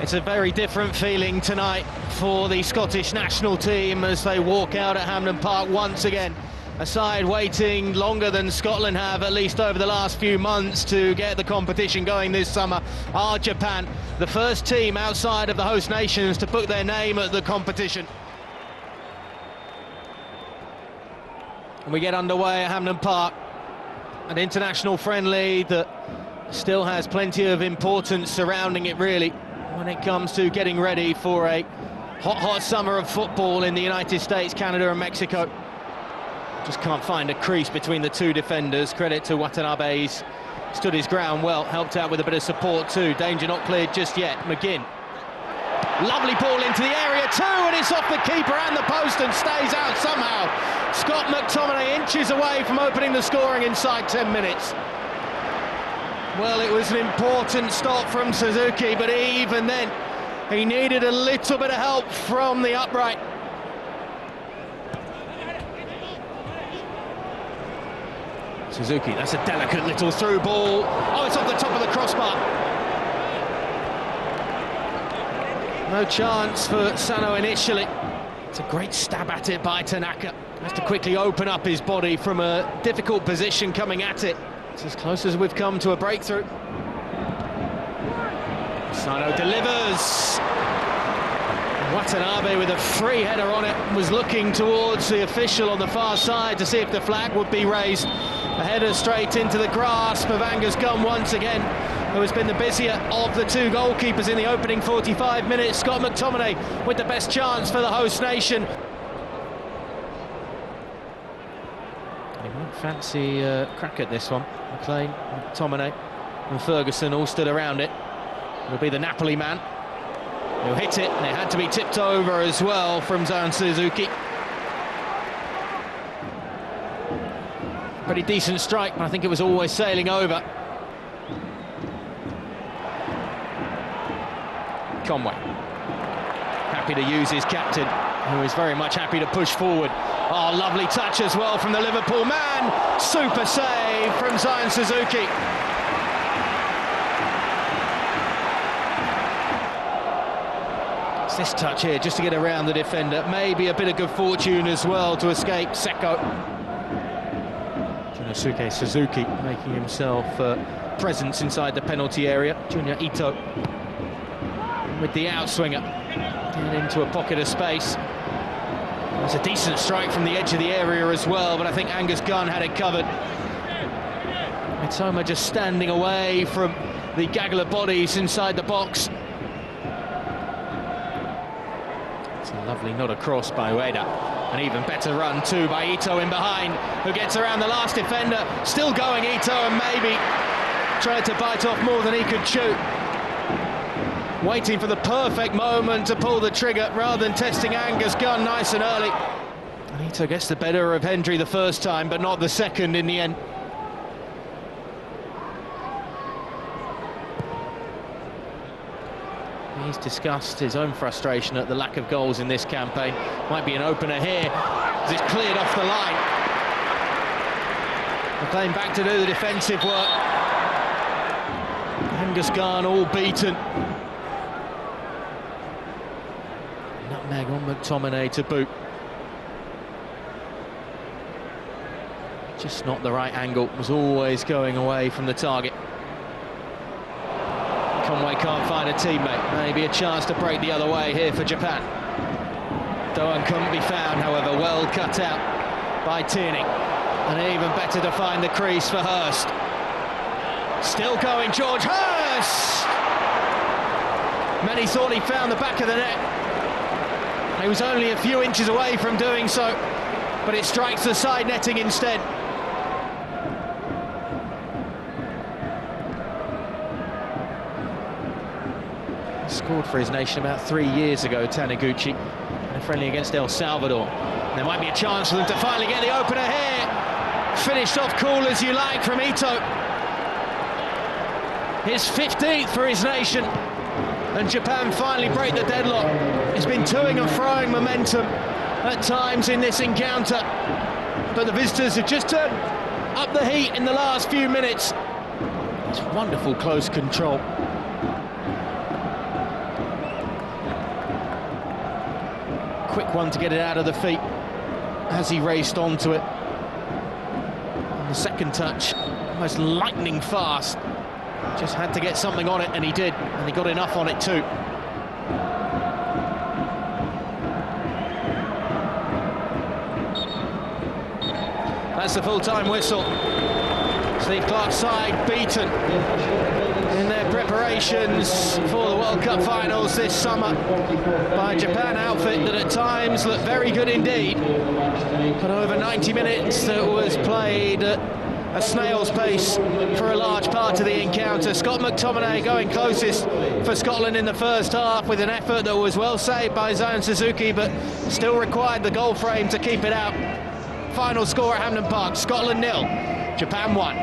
it's a very different feeling tonight for the Scottish national team as they walk out at Hampden Park once again. A side waiting longer than Scotland have, at least over the last few months, to get the competition going this summer, are Japan, the first team outside of the host nations to put their name at the competition. And we get underway at Hampden Park, an international friendly that still has plenty of importance surrounding it, really, when it comes to getting ready for a hot summer of football in the United States, Canada and Mexico. Just can't find a crease between the two defenders. Credit to Watanabe, he's stood his ground well, helped out with a bit of support too. Danger not cleared just yet. McGinn, lovely ball into the area too, and it's off the keeper and the post and stays out somehow. Scott McTominay inches away from opening the scoring inside 10 minutes. Well, it was an important stop from Suzuki, but even then, he needed a little bit of help from the upright. Suzuki, that's a delicate little through ball. Oh, it's off the top of the crossbar. No chance for Sano initially. It's a great stab at it by Tanaka. Has to quickly open up his body from a difficult position coming at it. It's as close as we've come to a breakthrough. Sano delivers. Watanabe with a free header on it was looking towards the official on the far side to see if the flag would be raised. A header straight into the grasp of Angus Gunn once again, who has been the busier of the two goalkeepers in the opening 45 minutes. Scott McTominay with the best chance for the host nation. He won't fancy crack at this one. McLean, McTominay and Ferguson all stood around it. It'll be the Napoli man who'll hit it, and it had to be tipped over as well from Zan Suzuki. Pretty decent strike, but I think it was always sailing over. Conway, happy to use his captain, who is very much happy to push forward. Oh, lovely touch as well from the Liverpool man. Super save from Zion Suzuki. It's this touch here just to get around the defender. Maybe a bit of good fortune as well to escape Seko. Junosuke Suzuki making himself presence inside the penalty area. Junya Ito with the outswinger and into a pocket of space. It's a decent strike from the edge of the area as well, but I think Angus Gunn had it covered. Mitoma just standing away from the gaggle of bodies inside the box. It's a lovely nod across by Ueda. An even better run too by Ito in behind, who gets around the last defender. Still going Ito, and maybe tried to bite off more than he could chew. Waiting for the perfect moment to pull the trigger rather than testing Angus Gunn nice and early. And Ito gets the better of Hendry the first time, but not the second in the end. He's discussed his own frustration at the lack of goals in this campaign. Might be an opener here, as it's cleared off the line. They're playing back to do the defensive work. Angus Gunn all beaten. Nutmeg on McTominay to boot. Just not the right angle, was always going away from the target. Conway can't find a teammate. Maybe a chance to break the other way here for Japan. Doan couldn't be found, however, well cut out by Tierney. And even better to find the crease for Hurst. Still going, George Hurst! Many thought he found the back of the net. He was only a few inches away from doing so, but it strikes the side netting instead. Scored for his nation about 3 years ago, Taniguchi, in a friendly against El Salvador. And there might be a chance for them to finally get the opener here. Finished off cool as you like from Ito. His 15th for his nation. And Japan finally break the deadlock. It's been toing and froing momentum at times in this encounter. But the visitors have just turned up the heat in the last few minutes. It's wonderful close control. quick one to get it out of the feet as he raced onto it. And the second touch, almost lightning fast. Just had to get something on it, and he did, and he got enough on it too. That's the full-time whistle. Steve Clarke's side beaten in their preparations for the World Cup finals this summer by a Japan outfit that at times looked very good indeed. But over 90 minutes that was played at a snail's pace for a large part of the encounter. Scott McTominay going closest for Scotland in the first half with an effort that was well saved by Zion Suzuki, but still required the goal frame to keep it out. Final score at Hampden Park, Scotland 0, Japan 1.